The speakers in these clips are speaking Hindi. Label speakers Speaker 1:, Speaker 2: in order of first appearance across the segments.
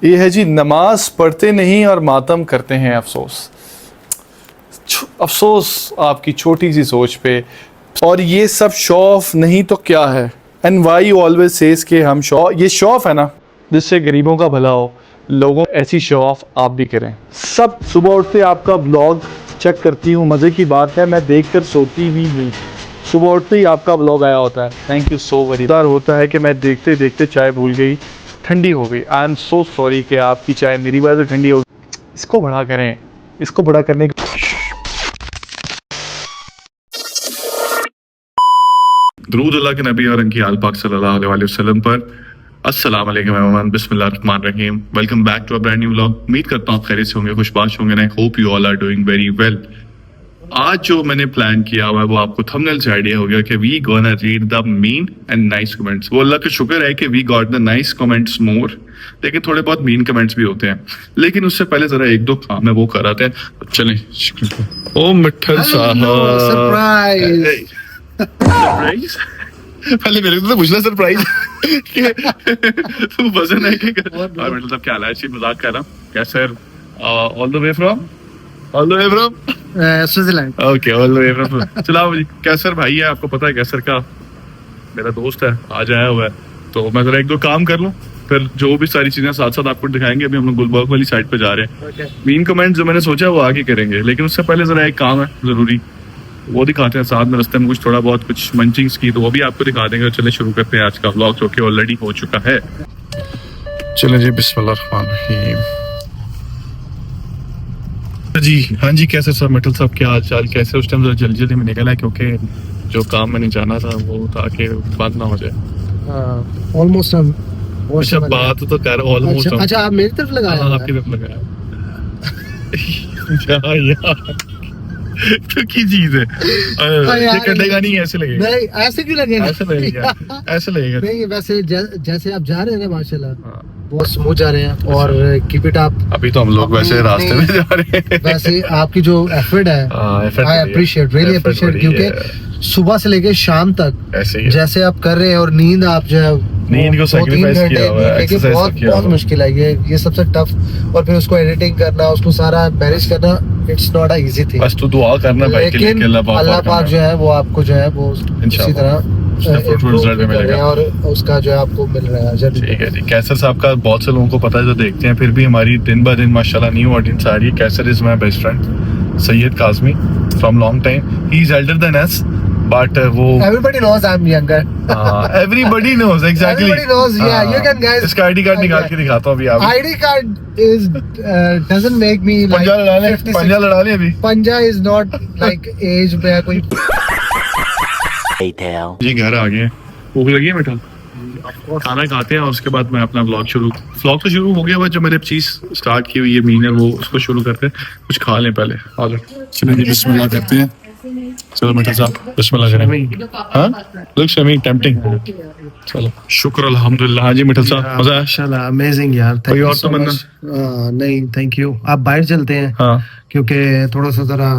Speaker 1: ये है जी, नमाज पढ़ते नहीं और मातम करते हैं अफसोस। अफसोस आपकी छोटी सी सोच पे। और ये सब शो ऑफ नहीं तो क्या है? And why you always says कि हम ये शो ऑफ है ना, जिससे गरीबों का भला हो। लोगों ऐसी शो ऑफ आप भी करें। सब सुबह उठते आपका ब्लॉग चेक करती हूँ, मज़े की बात है, मैं देखकर सोती भी नहीं। सुबह उठते ही आपका ब्लॉग आया होता है, thank you so very much. होता है कि मैं देखते देखते चाय भूल गई, ठंडी हो गई। आई एम सो सॉरी कि आपकी चाय मेरी वजह से ठंडी हो गई। इसको बड़ा करें, इसको बड़ा करने की
Speaker 2: दरूद अल्लाह के नबी और इनकी आल पाक सल्लल्लाहु अलैहि वसल्लम पर। अस्सलाम वालेकुम एवरीवन, बिस्मिल्लाहिर रहमानिर रहीम। Welcome back to a brand new vlog. उम्मीद करता हूँ आप खैरियत से होंगे, खुशबाश होंगे। I hope you all are doing very well. आज जो मैंने प्लान किया हुआ है वो आपको थंबनेल से आइडिया हो गया कि we gonna read the mean and nice comments. वो अल्लाह का शुक्र है कि we got the nice comments more, लेकिन थोड़े बहुत मीन कमेंट्स भी होते हैं। लेकिन उससे पहले जरा एक दो काम है वो कराते हैं। चलें। ओ मिठल साहब,
Speaker 3: सरप्राइज।
Speaker 2: सरप्राइज। पहले मेरे को तो पूछना सरप्राइज तो वजन है कि मतलब क्या हाल है? मजाक कर रहा हूँ। कैसे? All the way from
Speaker 3: Switzerland.
Speaker 2: Okay, all the way from. चलो जी, कैसर भाई है, आपको पता है कैसर का मेरा दोस्त है, आज आया हुआ है। तो मैं जरा एक दो काम कर लूँ, फिर जो भी सारी चीजें साथ साथ आपको दिखाएंगे। अभी हम लोग गुलबर्ग वाली साइड पे जा रहे हैं। मीन कमेंट जो मैंने सोचा वो आगे करेंगे, लेकिन उससे पहले जरा एक काम है जरूरी, वो दिखाते हैं। साथ में रास्ते में कुछ थोड़ा बहुत कुछ मंचिंग्स की, तो वो भी आपको दिखा देंगे। चले शुरू करते हैं आज का व्लॉग, जो कि ऑलरेडी हो चुका है। चले जी, बिस्मिल्लाहिर्रहमानिर्रहीम। जी हाँ जी, कैसे सब मिठल साहब, क्या हाल चाल? कैसे? उस टाइम जल्दी जल्दी में निकला है क्योंकि जो काम मैंने जाना था वो था कि बात ना हो जाए।
Speaker 3: ऑलमोस्ट हम
Speaker 2: अच्छा, बात तो कर ऑलमोस्ट।
Speaker 3: अच्छा, आप मेरी तरफ लगाया?
Speaker 2: हाँ, आपकी तरफ लगाया। यार तो की चीज है, ये कटेगा नहीं, ऐसे लगेगा।
Speaker 3: नहीं, ऐसे क्यों लगेगा?
Speaker 2: ऐसे लगेगा, ऐसे लगेगा।
Speaker 3: नहीं, वैसे जैसे आप जा रहे हैं ना, माशाल्लाह बहुत स्मूथ जा रहे हैं। और कीप इट अप।
Speaker 2: अभी तो हम लोग वैसे रास्ते में जा रहे हैं।
Speaker 3: वैसे आपकी जो एफर्ट है, आई अप्रिशिएट, रियली अप्रिशिएट, क्योंकि सुबह से लेके शाम तक
Speaker 2: ऐसे ही
Speaker 3: जैसे आप कर रहे हैं, और नींद आप जो है
Speaker 2: नींद को सैक्रिफाइस किया हुआ है,
Speaker 3: लेकिन बहुत मुश्किल है ये सबसे टफ। और फिर उसको एडिटिंग करना, उसको सारा मैनेज करना, it's not a easy thing.
Speaker 2: बस तू दुआ करना भाई,
Speaker 3: लेकिन अल्लाह पाक जो है वो आपको जो है वो इसी तरह और उसका जो है आपको मिल रहा है।
Speaker 2: ठीक है जी। कैसर साहब का बहुत से लोगों को पता है जो देखते हैं, फिर भी हमारी दिन ब दिन माशाल्लाह न्यू ऑडियंस आ रही है। Kaiser is my best friend Syed Kazmi from long time. He is elder than us, but वो
Speaker 3: everybody knows I'm younger.
Speaker 2: everybody knows exactly.
Speaker 3: Everybody knows, yeah. You can guys.
Speaker 2: इसका आईडी कार्ड निकाल के दिखाता हूँ अभी आप।
Speaker 3: ID card is doesn't make me like
Speaker 2: पंजा लड़ा ले,
Speaker 3: 56.
Speaker 2: पंजा लड़ा ले अभी।
Speaker 3: पंजा is not like age पे कोई।
Speaker 2: जी घर आ गए, भूख लगी है बेटा, खाना खाते हैं और उसके बाद मैं अपना व्लॉग तो शुरू हो गया हुआ। जो मैंने चीज स्टार्ट की हुई है मीन है, वो उसको शुरू करते हैं। कुछ खा लें पहले। चलिए जी, बिस्मिल्लाह करते हैं। चलो मिठा साहब, बिस्मिल्लाह करें। हाँ, लुक्स अमेजिंग, टेम्पटिंग। चलो, शुक्र अल्हम्दुलिल्लाह। हाँ जी मिठल साहब, मजा है?
Speaker 3: माशाल्लाह, अमेजिंग यार।
Speaker 2: कोई और तो बनना?
Speaker 3: नहीं, थैंक यू। आप बाहर चलते हैं?
Speaker 2: हाँ,
Speaker 3: क्योंकि थोड़ा सा जरा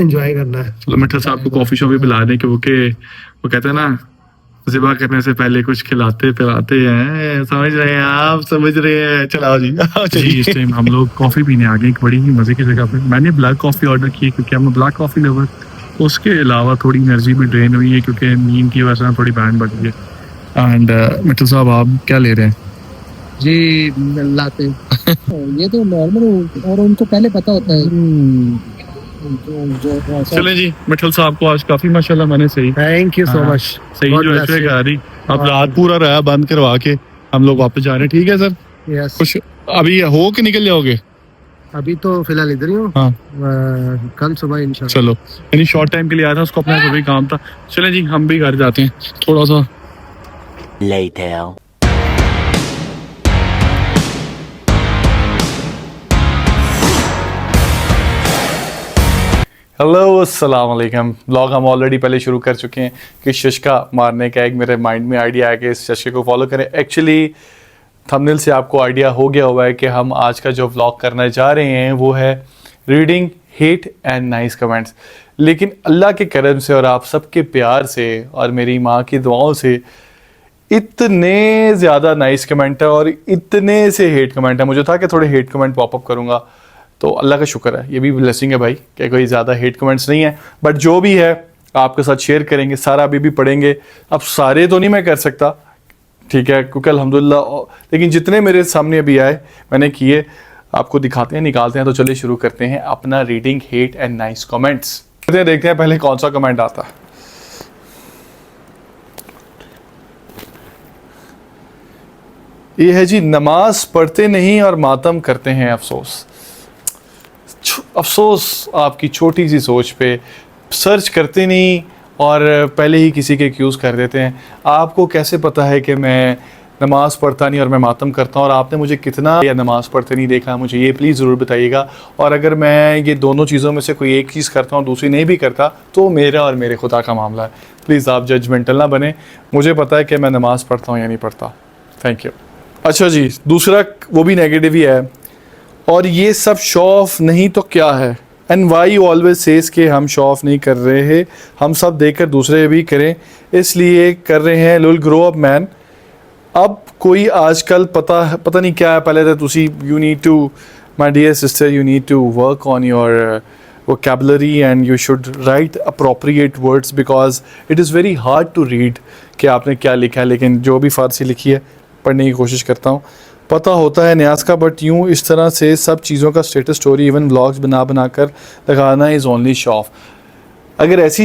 Speaker 3: एंजॉय करना है।
Speaker 2: चलो मिठल साहब को कॉफी शॉप भी पिला दें, क्योंकि वो कहते हैं ना, ज़िबा करने से पहले कुछ खिलाते पिलाते हैं। समझ रहे हैं आप? समझ रहे हैं? चलाओ जी। जी, इस टाइम हम लोग कॉफी पीने आ गए एक बड़ी ही मजे की जगह पे। मैंने ब्लैक कॉफी ऑर्डर की क्योंकि हम ब्लैक कॉफी लवर। उसके अलावा थोड़ी एनर्जी भी ड्रेन हुई है क्योंकि नींद की वजह से थोड़ी बैंड बढ़ गई है। एंड मिठल साहब, आप क्या ले रहे हैं?
Speaker 3: जी लाते ये तो नॉर्मल, और उनको पहले पता होता है।
Speaker 2: चले जी, मिठल साहब को आज काफी माशाल्लाह मैंने सही,
Speaker 3: थैंक यू सो मच,
Speaker 2: सही जो है आ रही। अब रात पूरा रहा बंद करवा के हम लोग वापस जा रहे हैं। ठीक है सर?
Speaker 3: यस।
Speaker 2: कुछ अभी हो कि निकल जाओगे?
Speaker 3: अभी तो फिलहाल इधर ही हूँ।
Speaker 2: हाँ,
Speaker 3: कल सुबह इंशाल्लाह।
Speaker 2: चलो, यानी शॉर्ट टाइम के लिए आया था, उसको अपना कोई काम था। चले जी, हम भी घर जाते हैं थोड़ा सा।
Speaker 1: हेलो, अस्सलाम वालेकुम। ब्लॉग हम ऑलरेडी पहले शुरू कर चुके हैं कि शशका मारने का एक मेरे माइंड में आइडिया है कि इस शशके को फॉलो करें। एक्चुअली थंबनेल से आपको आइडिया हो गया हुआ है कि हम आज का जो व्लॉग करने जा रहे हैं वो है reading hate and nice comments. लेकिन अल्लाह के करम से और आप सबके प्यार से और मेरी माँ की दुआओं से इतने ज़्यादा नाइस कमेंट है और इतने से हेट कमेंट है। मुझे था कि थोड़े हेट कमेंट पॉपअप करूँगा, तो अल्लाह का शुक्र है, ये भी ब्लेसिंग है भाई कि कोई ज़्यादा हेट कमेंट्स नहीं है। बट जो भी है आपके साथ शेयर करेंगे, सारा अभी भी पढ़ेंगे। अब सारे तो नहीं मैं कर सकता, ठीक है, क्योंकि अल्हम्दुलिल्लाह, लेकिन जितने मेरे सामने अभी आए मैंने किए, आपको दिखाते हैं, निकालते हैं। तो चलिए शुरू करते हैं अपना reading hate and nice comments. देखते हैं पहले कौन सा कमेंट आता है। ये है जी, नमाज पढ़ते नहीं और मातम करते हैं, अफसोस। अफसोस आपकी छोटी सी सोच पे, सर्च करते नहीं और पहले ही किसी के एक्यूज़ कर देते हैं। आपको कैसे पता है कि मैं नमाज़ पढ़ता नहीं और मैं मातम करता हूँ, और आपने मुझे कितना या नमाज़ पढ़ते नहीं देखा, मुझे ये प्लीज़ ज़रूर बताइएगा। और अगर मैं ये दोनों चीज़ों में से कोई एक चीज़ करता हूँ, दूसरी नहीं भी करता, तो मेरा और मेरे खुदा का मामला है। प्लीज़ आप जजमेंटल ना बने, मुझे पता है कि मैं नमाज़ पढ़ता हूँ या नहीं पढ़ता। Thank you. अच्छा जी, दूसरा वो भी नेगेटिव ही है, और ये सब शो ऑफ नहीं तो क्या है। एंड वाई ऑलवेज सेज के हम शो ऑफ नहीं कर रहे हैं, हम सब देखकर दूसरे भी करें, इसलिए कर रहे हैं। लुल ग्रो अप मैन। अब कोई आजकल पता नहीं क्या है, पहले तो तुसी you need to, my dear sister, you need to work on your vocabulary and you should write appropriate words because it is very hard to read कि आपने क्या लिखा है। लेकिन जो भी फ़ारसी लिखी है पढ़ने की कोशिश करता हूँ, पता होता है न्याज का, बट यूँ इस तरह से सब चीज़ों का स्टेटस स्टोरी इवन व्लॉग्स बना कर लगाना इज़ ओनली शो ऑफ। अगर ऐसी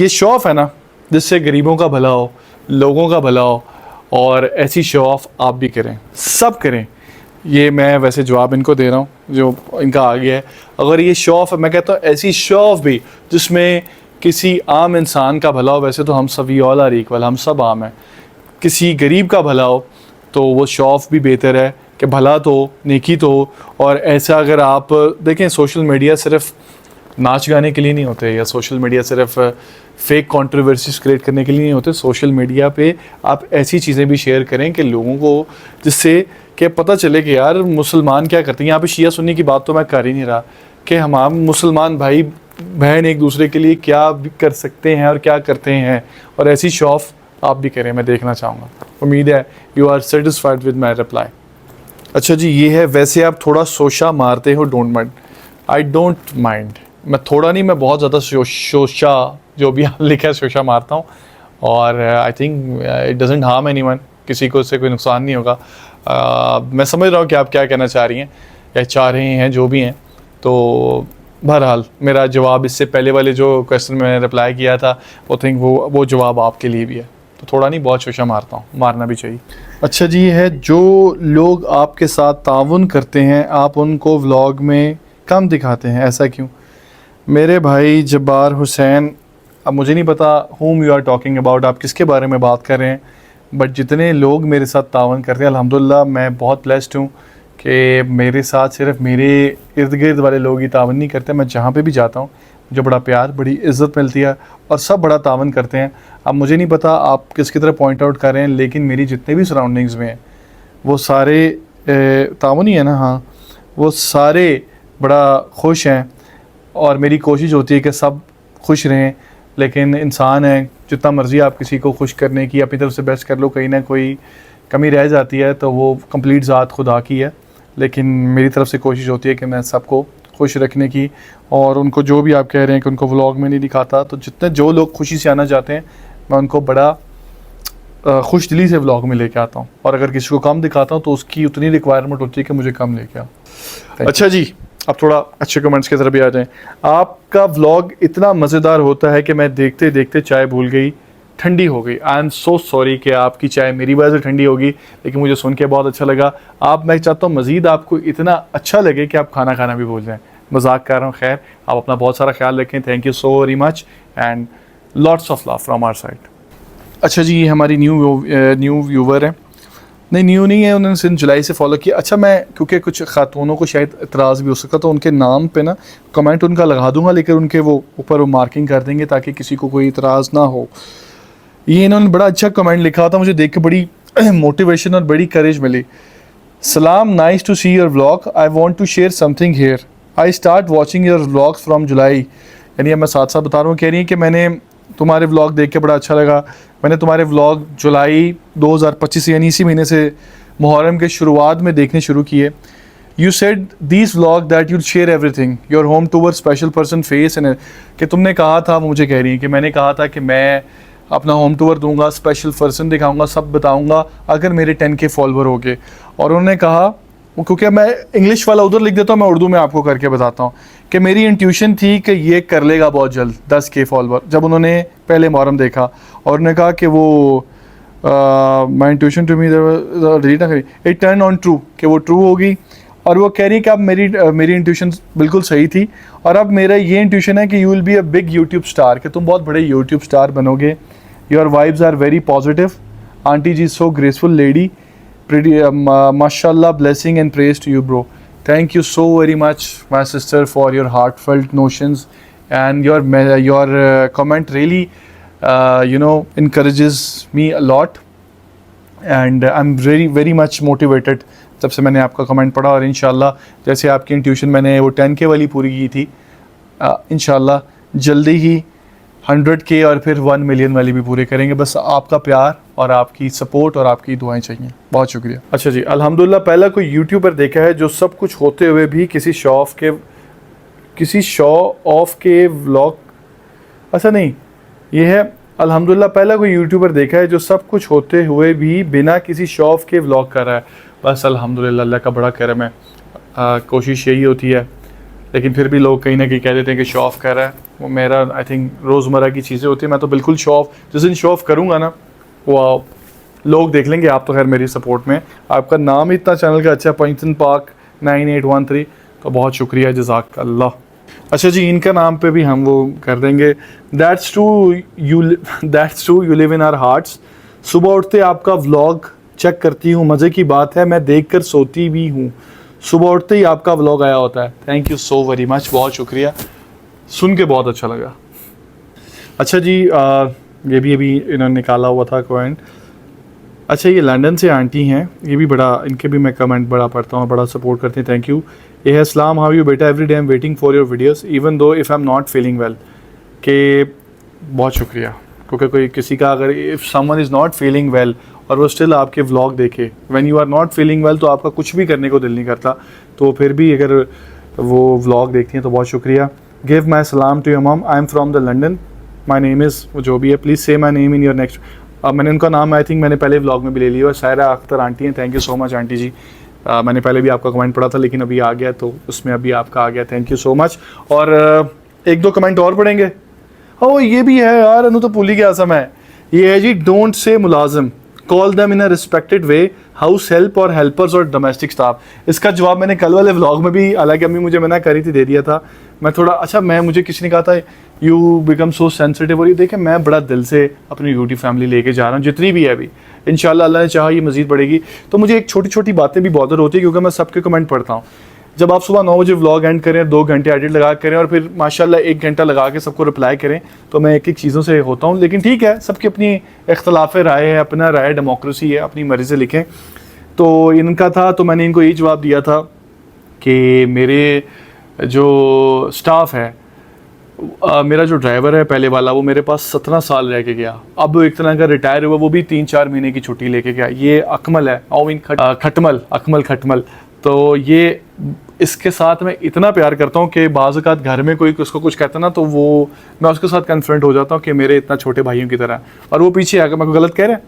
Speaker 1: ये शो ऑफ है ना, जिससे गरीबों का भला हो, लोगों का भला हो, और ऐसी शो ऑफ आप भी करें, सब करें। ये मैं वैसे जवाब इनको दे रहा हूँ जो इनका आ गया है। अगर ये शो ऑफ है, मैं कहता हूँ ऐसी शो ऑफ भी जिसमें किसी आम इंसान का भला हो, वैसे तो हम सभी ऑल आर इक्वल, हम सब आम हैं, किसी गरीब का भला हो तो वो शो ऑफ भी बेहतर है कि भला तो नेकी तो। और ऐसा अगर आप देखें, सोशल मीडिया सिर्फ नाच गाने के लिए नहीं होते, या सोशल मीडिया सिर्फ फेक कंट्रोवर्सीज क्रिएट करने के लिए नहीं होते। सोशल मीडिया पे आप ऐसी चीज़ें भी शेयर करें कि लोगों को, जिससे कि पता चले कि यार मुसलमान क्या करते हैं। यहाँ पे शिया सुन्नी की बात तो मैं कर ही नहीं रहा, कि हम मुसलमान भाई बहन एक दूसरे के लिए क्या कर सकते हैं और क्या करते हैं, और ऐसी शो ऑफ आप भी करें, मैं देखना चाहूँगा। उम्मीद है you are satisfied with my reply. अच्छा जी, ये है, वैसे आप थोड़ा शोशा मारते हो, don't mind. I don't mind, मैं थोड़ा नहीं, मैं बहुत ज़्यादा शोशा, जो भी आप लिखा है शोशा मारता हूँ। और I think it doesn't harm anyone, किसी को इससे कोई नुकसान नहीं होगा। मैं समझ रहा हूँ कि आप क्या कहना चाह रही हैं या चाह रहे हैं, जो भी हैं। तो बहरहाल मेरा जवाब इससे पहले वाले जो क्वेश्चन में मैंने रिप्लाई किया था, वो थिंक वो जवाब आपके लिए भी है। तो थोड़ा नहीं, बहुत शोशा मारता हूँ, मारना भी चाहिए। अच्छा जी, है, जो लोग आपके साथ ताउन करते हैं आप उनको व्लॉग में कम दिखाते हैं, ऐसा क्यों? मेरे भाई जब्बार हुसैन, अब मुझे नहीं पता whom you are talking about, आप किसके बारे में बात कर रहे हैं, बट जितने लोग मेरे साथ तावन करते हैं, अल्हम्दुलिल्लाह मैं बहुत ब्लेस्ड हूँ कि मेरे साथ सिर्फ मेरे इर्द गिर्द वाले लोग ही तावन नहीं करते। मैं जहाँ पे भी जाता हूँ मुझे बड़ा प्यार, बड़ी इज़्ज़त मिलती है, और सब बड़ा तावन करते हैं। अब मुझे नहीं पता आप किसकी तरह पॉइंट आउट कर रहे हैं, लेकिन मेरी जितने भी सराउंडिंग्स में हैं वो सारे तावन ही है ना, हाँ, वो सारे बड़ा खुश हैं, और मेरी कोशिश होती है कि सब खुश रहें। लेकिन इंसान है, जितना मर्ज़ी आप किसी को खुश करने की अपनी तरफ से बेस्ट कर लो, कहीं ना कोई कमी रह जाती है, तो वो कंप्लीट ज़ात खुदा की है। लेकिन मेरी तरफ से कोशिश होती है कि मैं सबको खुश रखने की, और उनको जो भी आप कह रहे हैं कि उनको व्लॉग में नहीं दिखाता, तो जितने जो लोग खुशी से आना चाहते हैं मैं उनको बड़ा खुश दिली से व्लॉग में लेके आता हूँ, और अगर किसी को कम दिखाता हूँ तो उसकी उतनी रिक्वायरमेंट होती है कि मुझे कम लेके आओ। अच्छा जी, अब थोड़ा अच्छे कमेंट्स की तरफ भी आ जाएं। आपका व्लॉग इतना मज़ेदार होता है कि मैं देखते देखते चाय भूल गई, ठंडी हो गई। आई एम सो सॉरी कि आपकी चाय मेरी वजह से ठंडी होगी, लेकिन मुझे सुन के बहुत अच्छा लगा। मैं चाहता हूँ मज़ीद आपको इतना अच्छा लगे कि आप खाना खाना भी भूल जाएँ। मजाक कर रहा हूँ, खैर आप अपना बहुत सारा ख्याल रखें। Thank you so very much and lots of love from our side. अच्छा जी, ये हमारी न्यू व्यूवर है, नहीं न्यू नहीं है, उन्होंने सिर्फ जुलाई से फॉलो किया। अच्छा, मैं क्योंकि कुछ खातूनों को शायद इतराज़ भी हो सकता, तो उनके नाम पे ना कमेंट उनका लगा दूंगा, लेकिन उनके वो ऊपर वो मार्किंग कर देंगे ताकि किसी को कोई इतराज़ ना हो। ये इन्होंने बड़ा अच्छा कमेंट लिखा था, मुझे देख के बड़ी मोटिवेशन और बड़ी करेज मिली। सलाम, nice to see your vlog, I want to share something here, I start watching your vlogs from July. यानी मैं साथ साथ बता रहा हूँ, कह रही है कि मैंने तुम्हारे व्लॉग देख के बड़ा अच्छा लगा। मैंने तुम्हारे व्लॉग जुलाई 2025 यानी इसी महीने से मुहर्रम के शुरुआत में देखने शुरू किए। You said these vlog that you'll share everything your home tour special person face and, कि तुमने कहा था, वो मुझे कह रही है कि मैंने कहा था कि मैं अपना होम टूर दूंगा, स्पेशल पर्सन दिखाऊंगा, सब बताऊंगा अगर मेरे 10K फॉलोवर हो गए। और उन्होंने कहा, क्योंकि मैं इंग्लिश वाला उधर लिख देता हूँ, मैं उर्दू में आपको करके बताता हूँ कि मेरी इंट्यूशन थी कि ये कर लेगा बहुत जल्द 10K फॉलोवर, जब उन्होंने पहले मुहर्रम देखा। और उन्होंने कहा कि वो माई इंट्यूशन टू मी डिलीट ना करी, इट टर्न ऑन ट्रू, कि वो ट्रू होगी। और वो कह रही है कि अब मेरी इंट्यूशन बिल्कुल सही थी, और अब मेरा ये इंट्यूशन है कि you will be a big YouTube star, कि तुम बहुत बड़े यूट्यूब स्टार बनोगे। Your vibes are very positive, aunty ji so graceful lady, pretty mashallah, blessing and praise to you, bro. Thank you so very much, my sister, for your heartfelt notions, and your comment really encourages me a lot, and I'm very much motivated जब से मैंने आपका कमेंट पढ़ा। और इंशाल्लाह जैसे आपकी इंट्यूशन मैंने वो 10K वाली पूरी की थी, इंशाल्लाह जल्दी ही 100K और फिर 1 मिलियन वाली भी पूरे करेंगे। बस आपका प्यार और आपकी सपोर्ट और आपकी दुआएं चाहिए। बहुत शुक्रिया। अच्छा जी, अल्हम्दुलिल्लाह पहला कोई यूट्यूबर देखा है जो सब कुछ होते हुए भी किसी शो ऑफ के व्लॉग, अच्छा नहीं, ये है अल्हम्दुलिल्लाह पहला कोई यूट्यूबर देखा है जो सब कुछ होते हुए भी बिना किसी शो ऑफ के व्लॉग कर रहा है। बस अल्हम्दुलिल्लाह, अल्लाह का बड़ा करम है। कोशिश यही होती है, लेकिन फिर भी लोग कहीं ना कहीं कह देते हैं कि शो ऑफ कर रहा है। वो मेरा आई थिंक रोज़मर्रा की चीज़ें होती हैं। मैं तो बिल्कुल शो ऑफ, जिस दिन शो ऑफ करूँगा ना, वो लोग देख लेंगे। आप तो खैर मेरी सपोर्ट में, आपका नाम इतना चैनल का अच्छा, पंचन पाक 9813, तो बहुत शुक्रिया, जज़ाक अल्लाह। अच्छा जी, इनका नाम पे भी हम वो कर देंगे। That's true you live in our hearts. सुबह उठते आपका व्लॉग चेक करती हूँ, मज़े की बात है, मैं देख कर सोती भी हूँ। सुबह उठते ही आपका व्लॉग आया होता है। Thank you so very much, बहुत शुक्रिया, सुन के बहुत अच्छा लगा। अच्छा जी, ये भी अभी इन्होंने निकाला हुआ था कमेंट। अच्छा, ये लंदन से आंटी हैं, ये भी बड़ा, इनके भी मैं कमेंट बड़ा पढ़ता हूँ, बड़ा सपोर्ट करते हैं। Thank you. ये है अस्सलाम, हाउ यू बेटा, every day I am waiting for your videos even though if I am not feeling well. के बहुत शुक्रिया, क्योंकि कोई किसी का अगर if someone is not feeling well और वो स्टिल आपके व्लॉग देखे, when you are not feeling well, तो आपका कुछ भी करने को दिल नहीं करता, तो फिर भी अगर वो व्लॉग देखती हैं तो बहुत शुक्रिया। गिव माई सलाम टू योर मम, I am from the London, my name is, जो भी है, प्लीज़ से my name in your next. अब मैंने उनका नाम आई थिंक मैंने पहले व्लॉग में भी ले लिया है, सायरा अख्तर आंटी हैं। Thank you so much aunty ji. मैंने पहले भी आपका कमेंट पढ़ा था, लेकिन अभी आ गया तो उसमें अभी आपका आ गया। Thank you so much. और एक दो कमेंट और पढ़ेंगे। हाँ, ये भी है यार, अनु तो भूल ही गया समय। ये है जी, डोंट से मुलाजिम, call them in a respected way, house help और हेल्पर्स और डोमेस्टिक स्टाफ। इसका जवाब मैंने कल वाले व्लॉग में भी, हालांकि अम्मी मुझे मना करी थी, दे दिया था। मैं थोड़ा, अच्छा, मुझे किसी ने कहा था यू बिकम सो सेंसिटिव, और ये देखें मैं बड़ा दिल से अपनी यूट्यूब फैमिली लेके जा रहा हूँ, जितनी भी है अभी। इंशाल्लाह अल्लाह ने चाहा ये मज़ीद बढ़ेगी। तो मुझे एक छोटी छोटी बातें भी बॉदर होती है, क्योंकि मैं सबके कमेंट पढ़ता हूँ। जब आप सुबह 9 बजे व्लॉग एंड करें, 2 घंटे एडिट लगा करें, और फिर माशाल्लाह 1 घंटा लगा के सबको रिप्लाई करें, तो मैं एक एक चीज़ों से होता हूँ। लेकिन ठीक है, सबकी अपनी इख्तलाफ राय है, अपना राय, डेमोक्रेसी है, अपनी मर्ज़ी से लिखें। तो इनका था, तो मैंने इनको यही जवाब दिया था कि मेरे जो स्टाफ है, मेरा जो ड्राइवर है पहले वाला, वो मेरे पास 17 साल रह के गया। अब एक तरह का रिटायर हुआ, वो भी 3-4 महीने की छुट्टी लेके गया। ये अकमल है, अकमल खटमल। तो ये, इसके साथ मैं इतना प्यार करता हूँ कि बाज़ औक़ात घर में कोई उसको कुछ कहता ना, तो वो मैं उसके साथ कन्फ्रंट हो जाता हूँ कि मेरे इतना छोटे भाइयों की तरह। और वो पीछे आकर, मैं को गलत कह रहे हैं,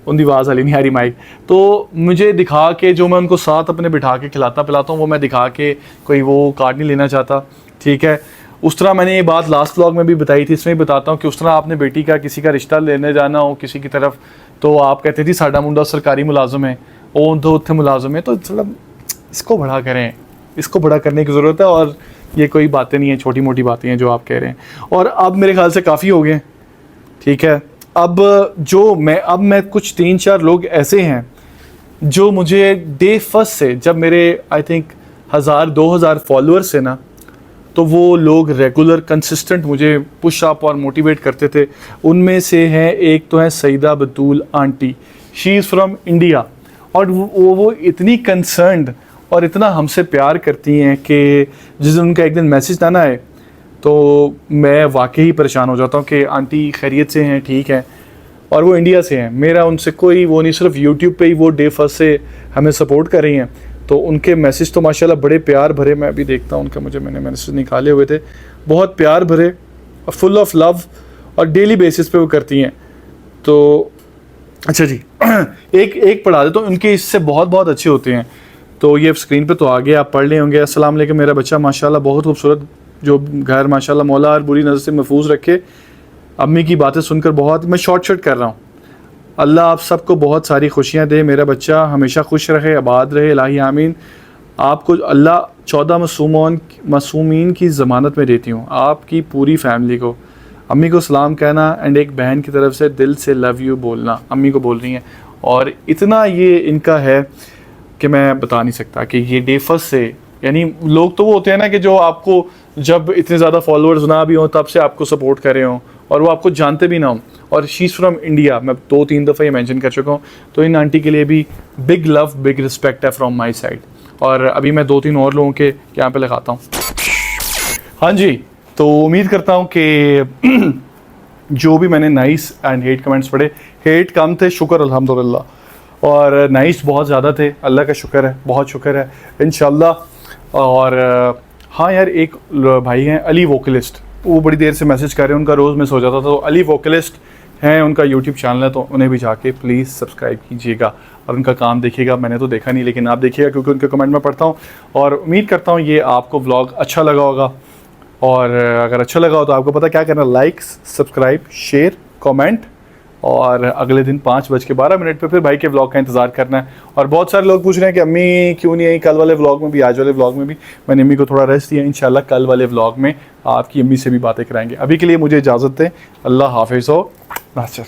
Speaker 1: उनकी आवाज़ हाली नहीं आ रही माइक। तो मुझे दिखा के, जो मैं उनको साथ अपने बिठा के खिलाता पिलाता हूँ, वो मैं दिखा के कोई वो कार्ड नहीं लेना चाहता, ठीक है। उस तरह मैंने ये बात लास्ट व्लॉग में भी बताई थी, इसमें भी बताता हूँ कि उस तरह आपने बेटी का किसी का रिश्ता लेने जाना हो किसी की तरफ, तो आप कहते थी साडा मुंडा सरकारी मुलाजम है, वो तो उत्थे मुलाजम है, तो थोड़ा इसको बड़ा करें, इसको बड़ा करने की ज़रूरत है। और ये कोई बातें नहीं है, छोटी मोटी बातें हैं जो आप कह रहे हैं। और अब मेरे ख्याल से काफ़ी हो गए, ठीक है। अब मैं कुछ 3-4 लोग ऐसे हैं जो मुझे डे फर्स्ट से, जब मेरे आई थिंक 1000-2000 फॉलोअर्स से ना, तो वो लोग रेगुलर कंसिस्टेंट मुझे पुश अप और मोटिवेट करते थे। उनमें से हैं, एक तो है Saeeda Batool aunty, she is from India, और वो इतनी कंसर्न्ड और इतना हमसे प्यार करती हैं कि जिस दिन उनका एक दिन मैसेज था ना आए, तो मैं वाकई परेशान हो जाता हूँ कि आंटी खैरियत से हैं, ठीक है, और वो इंडिया से हैं। मेरा उनसे कोई वो नहीं, सिर्फ यूट्यूब पे ही वो डे फर्स्ट से हमें सपोर्ट कर रही हैं। तो उनके मैसेज तो माशाल्लाह बड़े प्यार भरे, मैं अभी देखता हूँ उनका, मैंने मैसेज निकाले हुए थे, बहुत प्यार भरे और फुल ऑफ लव, और डेली बेसिस पे वो करती हैं। तो अच्छा जी एक पढ़ा देता हूँ, उनके इससे बहुत बहुत अच्छे होते हैं। तो ये स्क्रीन पे तो आ गया, आप पढ़ लिए होंगे। अस्सलाम वालेकुम, मेरा बच्चा माशाल्लाह बहुत खूबसूरत, जो घर माशाल्लाह मौला और बुरी नज़र से महफूज रखे। अम्मी की बातें सुनकर बहुत, मैं शॉर्ट कर रहा हूँ। अल्लाह आप सबको बहुत सारी खुशियाँ दे, मेरा बच्चा हमेशा खुश रहे, आबाद रहे, इलाही आमीन। आपको अल्लाह 14 मासूमीन की ज़मानत में देती हूँ, आपकी पूरी फैमिली को। अम्मी को सलाम कहना एंड एक बहन की तरफ से दिल से लव यू बोलना, अम्मी को बोल रही हैं। और इतना ये इनका है कि मैं बता नहीं सकता कि ये डे फर्स्ट से, यानी लोग तो वो होते हैं ना कि जो आपको जब इतने ज़्यादा फॉलोअर्स ना भी हों तब से आपको सपोर्ट कर रहे हों और वो आपको जानते भी ना हों। और शी इज़ फ्रॉम इंडिया, मैं 2-3 दफ़ा ये मेंशन कर चुका हूँ। तो इन आंटी के लिए भी बिग लव, बिग रिस्पेक्ट है फ्रॉम माई साइड। और अभी मैं 2-3 और लोगों के यहाँ पे लगाता हूँ। हाँ जी, तो उम्मीद करता हूँ कि जो भी मैंने नाइस एंड हेट कमेंट्स पढ़े, हेट कम थे, शुक्र अल्हम्दुलिल्लाह, और नाइस बहुत ज़्यादा थे, अल्लाह का शुक्र है, बहुत शुक्र है इंशाल्लाह। और हाँ यार, एक भाई हैं अली वोकलिस्ट, वो बड़ी देर से मैसेज कर रहे हैं, उनका रोज़ मिस हो जाता था। तो अली वोकलिस्ट हैं, उनका यूट्यूब चैनल है, तो उन्हें भी जाके प्लीज़ सब्सक्राइब कीजिएगा और उनका काम देखिएगा। मैंने तो देखा नहीं, लेकिन आप देखिएगा क्योंकि उनके कमेंट में पढ़ता हूँ। और उम्मीद करता हूँ ये आपको व्लॉग अच्छा लगा होगा, और अगर अच्छा लगा हो तो आपको पता क्या करना, लाइक, सब्सक्राइब, शेयर, कमेंट, और अगले दिन 5:12 पे फिर भाई के व्लॉग का इंतज़ार करना है। और बहुत सारे लोग पूछ रहे हैं कि अम्मी क्यों नहीं आई कल वाले व्लॉग में भी, आज वाले व्लॉग में भी। मैंने अम्मी को थोड़ा रेस्ट दिया, इंशाल्लाह कल वाले व्लॉग में आपकी अम्मी से भी बातें कराएंगे। अभी के लिए मुझे इजाज़त दें, अल्लाह हाफिज़ हो नासिर।